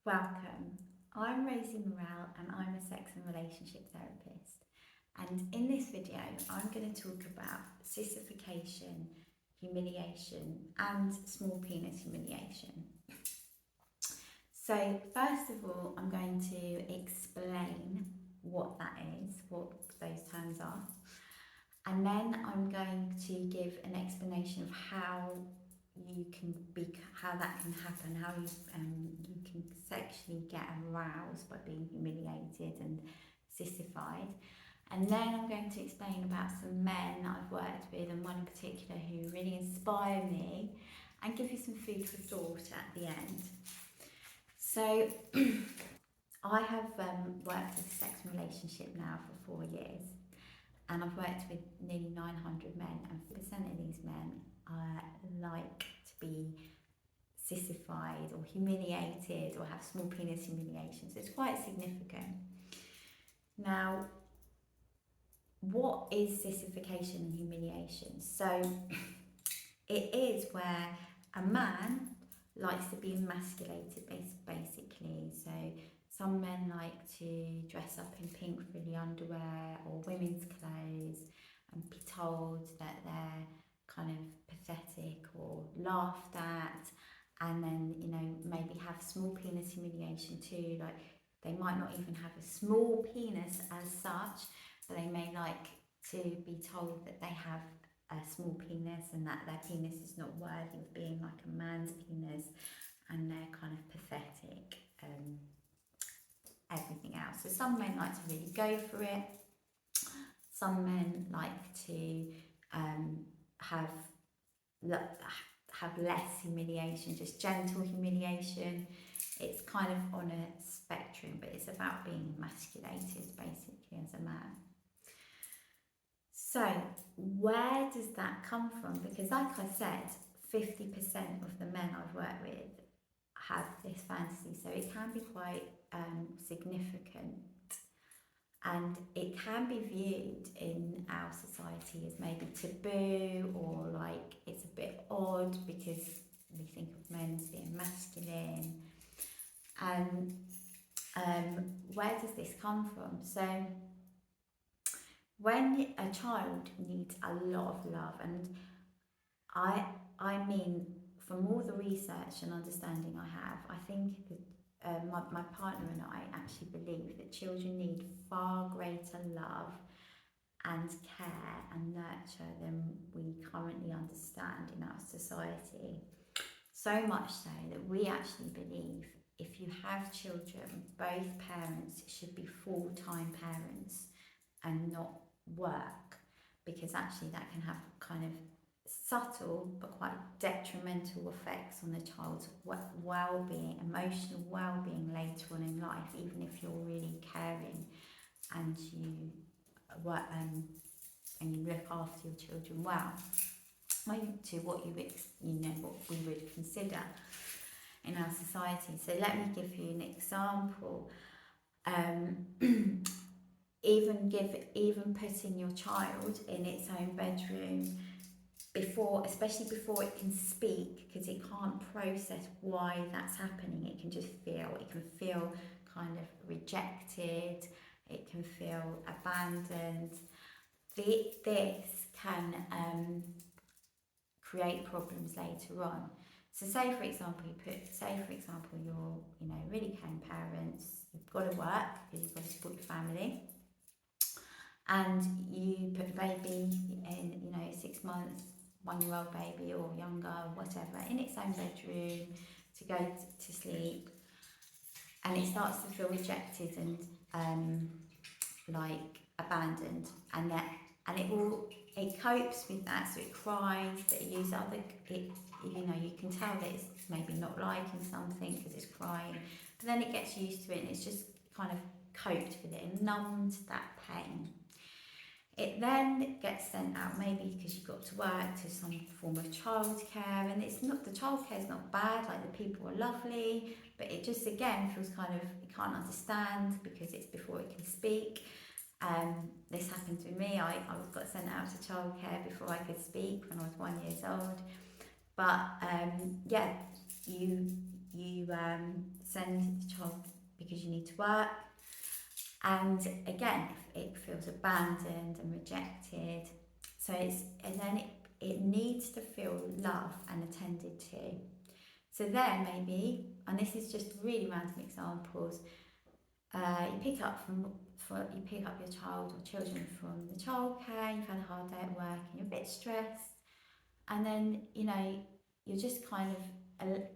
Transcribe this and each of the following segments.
Welcome. I'm Rosie Morrell and I'm a sex and relationship therapist. And in this video, I'm going to talk about sissification, humiliation, and small penis humiliation. So, first of all, I'm going to explain what that is, what those terms are. And then I'm going to give an explanation of how that can happen, how you can sexually get aroused by being humiliated and sissified. And then I'm going to explain about some men I've worked with, and one in particular who really inspire me, and give you some food for thought at the end. So I have worked with a sex and relationship now for 4 years, and I've worked with nearly 900 men, and 50% of these men like to be sissified or humiliated or have small penis humiliation. So it's quite significant. Now, what is sissification and humiliation? So it is where a man likes to be emasculated, basically. So some men like to dress up in pink frilly underwear or women's clothes and be told that they're kind of pathetic or laughed at, and then maybe have small penis humiliation too. Like, they might not even have a small penis as such, but they may like to be told that they have a small penis and that their penis is not worthy of being like a man's penis, and they're kind of pathetic and everything else. So some men like to really go for it. Some men like to have less humiliation, just gentle humiliation. It's kind of on a spectrum, but it's about being emasculated basically as a man. So where does that come from? Because like I said, 50% of the men I've worked with have this fantasy, so it can be quite significant. And it can be viewed in our society as maybe taboo, or like it's a bit odd because we think of men as being masculine. And where does this come from? So when a child needs a lot of love, and I mean, from all the research and understanding I have, I think that my partner and I actually believe that children need far greater love and care and nurture than we currently understand in our society. So much so that we actually believe if you have children, both parents should be full-time parents and not work, because actually that can have kind of subtle but quite detrimental effects on the child's well-being, emotional well-being later on in life, even if you're really caring and you work and you look after your children well, to what what we would consider in our society. So let me give you an example. Even putting your child in its own bedroom, especially before it can speak, because it can't process why that's happening. It can feel kind of rejected, it can feel abandoned. This can create problems later on. So say for example you're really caring parents, you've got to work because you've got to support your family, and you put the baby in 6 months, 1-year-old baby or younger, whatever, in its own bedroom to go to sleep, and it starts to feel rejected and like abandoned, and it copes with that, so it cries, but you can tell that it's maybe not liking something because it's crying, but then it gets used to it and it's just kind of coped with it and numbed that pain. It then gets sent out, maybe because you've got to work, to some form of childcare, and the childcare is not bad, like the people are lovely, but it just again feels kind of, it can't understand because it's before it can speak. This happened to me. I got sent out to childcare before I could speak when I was 1 year old. But send the child because you need to work. And again, it feels abandoned and rejected. So it needs to feel loved and attended to. So then maybe, and this is just really random examples, you pick up your child or children from the childcare, you've had a hard day at work and you're a bit stressed, and then you're just kind of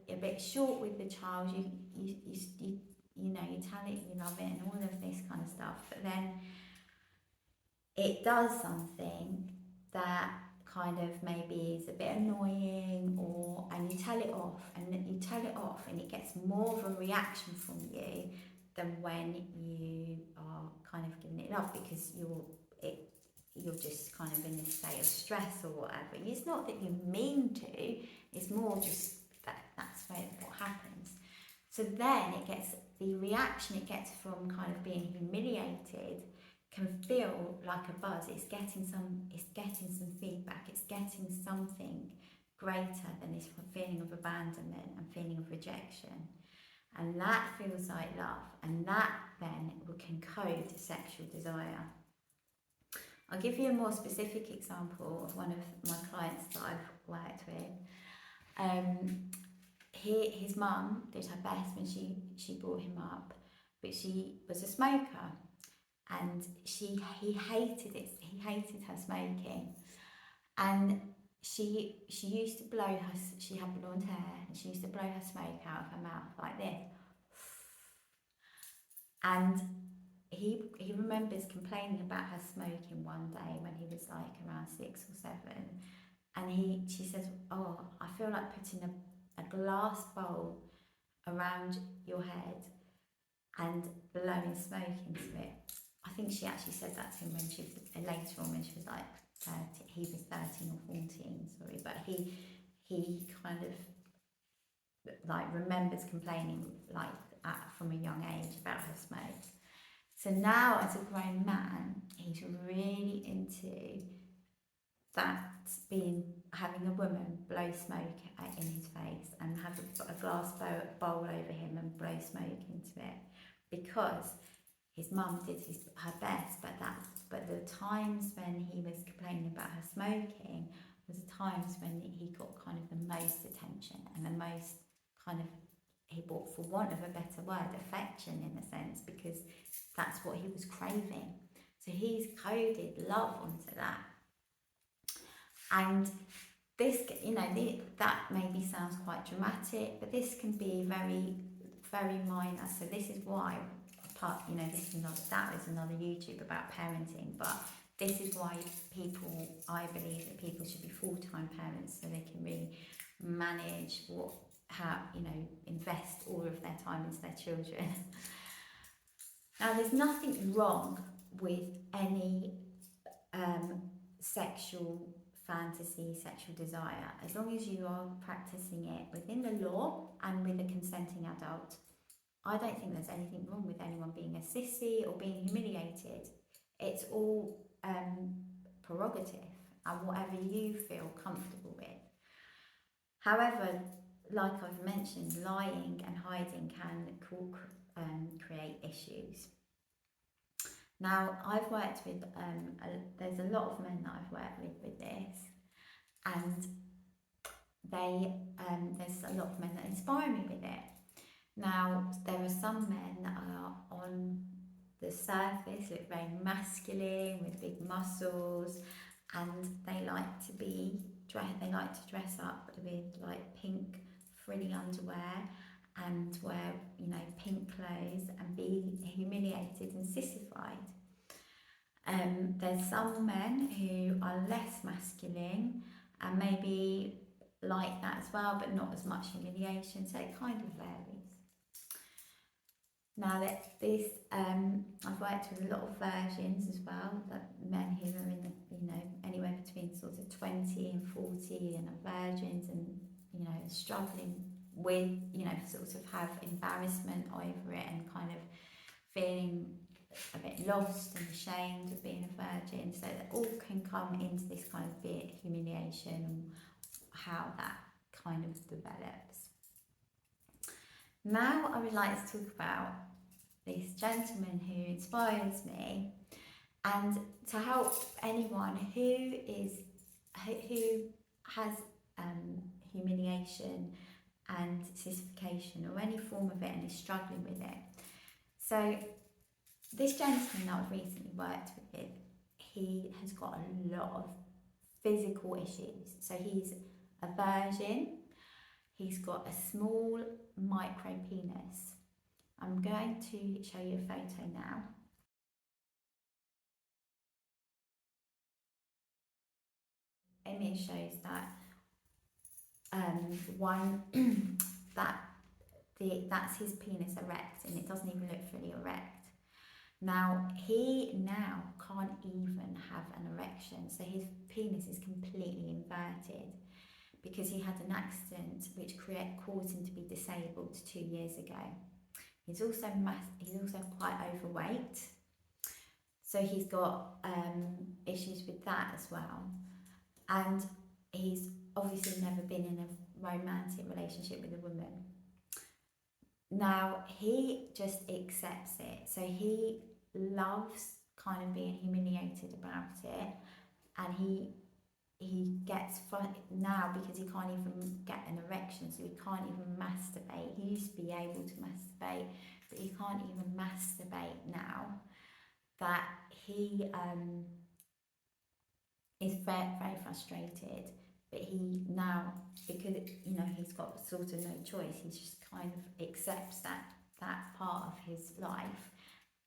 a bit short with the child. You tell it you love it and all of this kind of stuff, but then it does something that kind of maybe is a bit annoying, and you tell it off and it gets more of a reaction from you than when you are kind of giving it love, because you're just kind of in this state of stress or whatever. It's not that you mean to, it's more just that's what happens. So then the reaction it gets from kind of being humiliated can feel like a buzz. It's getting some feedback, it's getting something greater than this feeling of abandonment and feeling of rejection. And that feels like love, and that then can code sexual desire. I'll give you a more specific example of one of my clients that I've worked with. His mum did her best when she brought him up, but she was a smoker, and he hated it. He hated her smoking, and she used to blow her. She had blonde hair, and she used to blow her smoke out of her mouth like this. And he remembers complaining about her smoking one day when he was like around 6 or 7, and she says, "Oh, I feel like putting a glass bowl around your head and blowing smoke into it." I think she actually said that to him when she was later on, when she was like 30. He was 13 or 14, sorry, but he kind of like remembers complaining from a young age about her smoke. So now, as a grown man, he's really into that, having a woman blow smoke in his face and have a glass bowl over him and blow smoke into it, because his mum did her best, but the times when he was complaining about her smoking was the times when he got kind of the most attention and the most kind of, he bought, for want of a better word, affection in a sense, because that's what he was craving. So he's coded love onto that. And this, that maybe sounds quite dramatic, but this can be very, very minor. So this is why, that is another YouTube about parenting, but this is why I believe that people should be full-time parents, so they can really manage invest all of their time into their children. Now, there's nothing wrong with any sexual fantasy, sexual desire, as long as you are practicing it within the law and with a consenting adult. I don't think there's anything wrong with anyone being a sissy or being humiliated. It's all prerogative and whatever you feel comfortable with. However, like I've mentioned, lying and hiding can create issues. Now, I've worked with, there's a lot of men that I've worked with this, and there's a lot of men that inspire me with it. Now, there are some men that are on the surface, look very masculine with big muscles, and they like to dress up with like pink frilly underwear and wear pink clothes and be humiliated and sissified. There's some men who are less masculine and maybe like that as well, but not as much humiliation, so it kind of varies. Now, I've worked with a lot of virgins as well, that men who are in anywhere between sort of 20 and 40 and are virgins and struggling with sort of have embarrassment over it and kind of feeling a bit lost and ashamed of being a virgin. So that all can come into this kind of bit humiliation and how that kind of develops. Now I would like to talk about this gentleman who inspires me, and to help anyone who has humiliation and sissification or any form of it and is struggling with it. So this gentleman that I've recently worked with, he has got a lot of physical issues. So he's a virgin, he's got a small micro penis. I'm going to show you a photo now. Image shows that that's his penis erect, and it doesn't even look fully erect. Now he now can't even have an erection, so his penis is completely inverted because he had an accident which caused him to be disabled 2 years ago. He's also quite overweight, so he's got issues with that as well, and he's obviously never been in a romantic relationship with a woman. Now he just accepts it, so he loves kind of being humiliated about it, and he gets fun now because he can't even get an erection, so he can't even masturbate. He used to be able to masturbate, but he can't even masturbate now. That he is very, very frustrated, but he now, because he's got sort of no choice, he just kind of accepts that part of his life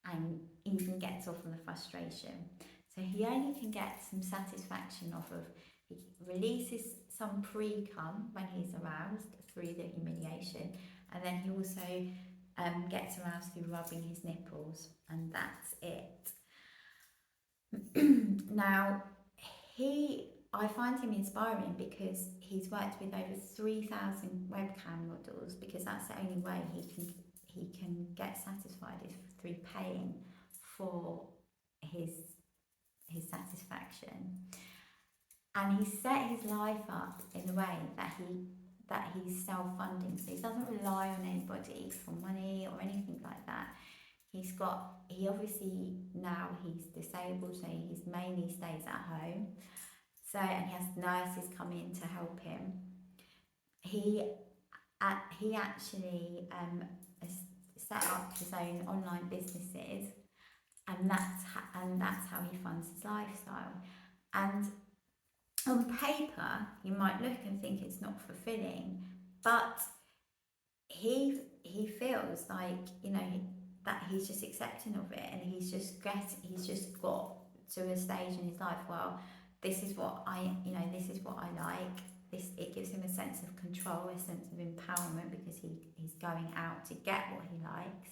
and even gets off on the frustration. So he only can get some satisfaction off of, he releases some pre-cum when he's aroused through the humiliation, and then he also gets aroused through rubbing his nipples, and that's it. Now I find him inspiring because he's worked with over 3,000 webcam models, because that's the only way he can get satisfied is through paying for his satisfaction. And he set his life up in a way that he's self-funding, so he doesn't rely on anybody for money or anything like that. He obviously, now he's disabled, so he mainly stays at home. So, and he has nurses come in to help him. He actually set up his own online businesses, and that's how he funds his lifestyle. And on paper, you might look and think it's not fulfilling, but he feels like that he's just accepting of it, and he's just got to a stage in his life. Well, this is what I like. It gives him a sense of control, a sense of empowerment, because he's going out to get what he likes,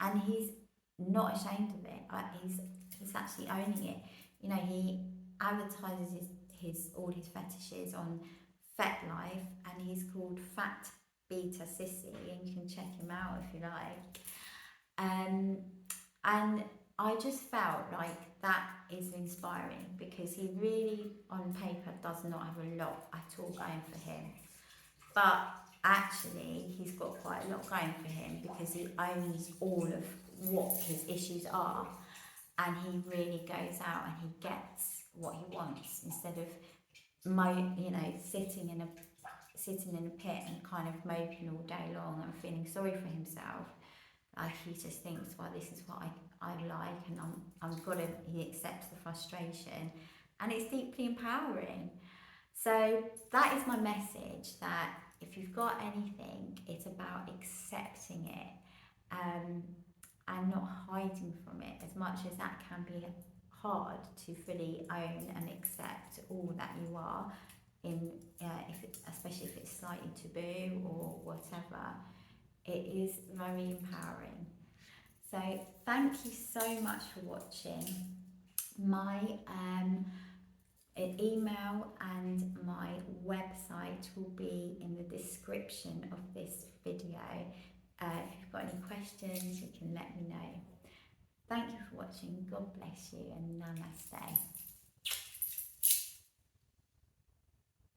and he's not ashamed of it. He's actually owning it. He advertises all his fetishes on FetLife, and he's called Fat Beta Sissy, and you can check him out if you like. And I just felt like that is inspiring, because he really, on paper, does not have a lot at all going for him. But actually, he's got quite a lot going for him, because he owns all of what his issues are, and he really goes out and he gets what he wants, instead of sitting in a pit and kind of moping all day long and feeling sorry for himself. Like, he just thinks, well, this is what I like, and he accepts the frustration, and it's deeply empowering. So that is my message, that if you've got anything, it's about accepting it, and not hiding from it, as much as that can be hard to fully own and accept all that you are, especially if it's slightly taboo or whatever. It is very empowering. So thank you so much for watching. My email and my website will be in the description of this video. If you've got any questions, you can let me know. Thank you for watching. God bless you, and namaste.